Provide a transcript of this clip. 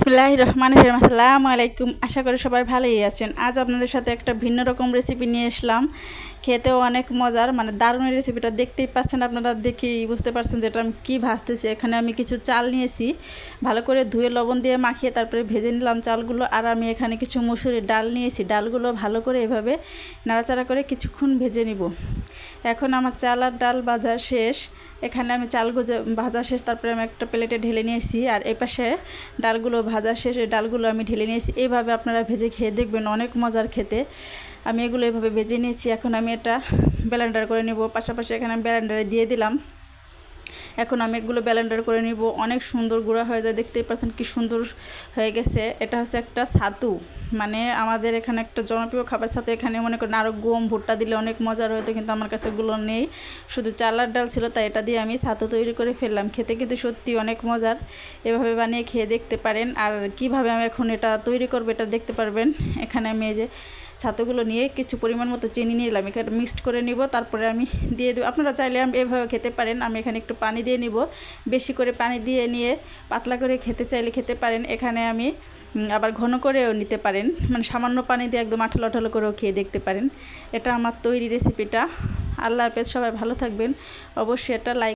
বিসমিল্লাহির রহমানির রহিম। আসসালামু আলাইকুম। আশা করি সবাই ভালোই আছেন। আজ আপনাদের সাথে একটা ভিন্ন রকম রেসিপি নিয়ে আসলাম। খেতেও অনেক মজার, মানে দারুণ রেসিপিটা। দেখতেই পাচ্ছেন, আপনারা দেখেই বুঝতে পারছেন যেটা আমি কী ভাজতেছি। এখানে আমি কিছু চাল নিয়েছি, ভালো করে ধুয়ে লবণ দিয়ে মাখিয়ে তারপরে ভেজে নিলাম চালগুলো। আর আমি এখানে কিছু মসুরির ডাল নিয়েছি, ডালগুলো ভালো করে এভাবে নাড়াচাড়া করে কিছুক্ষণ ভেজে নিব। এখন আমার চাল আর ডাল ভাজা শেষ। এখানে আমি চালগুলো ভাজা শেষ, তারপরে আমি একটা প্লেটে ঢেলে নিয়েছি। আর এই পাশে ডালগুলো ভাজা শেষ, এই ডালগুলো আমি ঢেলে নিয়েছি। এইভাবে আপনারা ভেজে খেয়ে দেখবেন, অনেক মজার খেতে। আমি এগুলো এইভাবে ভেজে নিয়েছি। এখন আমি এটা ব্লেন্ডার করে নেব। পাশাপাশি এখানে আমি ব্লেন্ডারে দিয়ে দিলাম। এখন আমি এগুলো ব্লেন্ডার করে নিব। অনেক সুন্দর গুঁড়া হয়ে যায়, দেখতেই পাচ্ছেন কি সুন্দর হয়ে গেছে। এটা হচ্ছে একটা ছাতু, মানে আমাদের এখানে একটা জনপ্রিয় খাবার ছাতু। এখানে মনে করেন আরও গম ভুট্টা দিলে অনেক মজার হতো, কিন্তু আমার কাছে এগুলো নেই, শুধু চাল আর ডাল ছিল, তাই এটা দিয়ে আমি ছাতু তৈরি করে ফেললাম। খেতে কিন্তু সত্যি অনেক মজার। এভাবে বানিয়ে খেয়ে দেখতে পারেন। আর কিভাবে আমি এখন এটা তৈরি করবো এটা দেখতে পারবেন। এখানে আমি এই যে ছাতুগুলো নিয়ে কিছু পরিমাণ মতো চিনি নিলাম, এখানে মিক্সড করে নিব, তারপরে আমি দিয়ে দেবো। আপনারা চাইলে এভাবে খেতে পারেন। আমি এখানে একটু পানি দিয়ে নিব, বেশি করে পানি দিয়ে নিয়ে পাতলা করে খেতে চাইলে খেতে পারেন। এখানে আমি আবার ঘন করেও নিতে পারেন, মানে সামান্য পানি দিয়ে একদম আঠালো আঠালো করেও খেয়ে দেখতে পারেন। এটা আমার তৈরি রেসিপিটা। আল্লাহ হাফেজ, সবাই ভালো থাকবেন। অবশ্যই এটা লাইক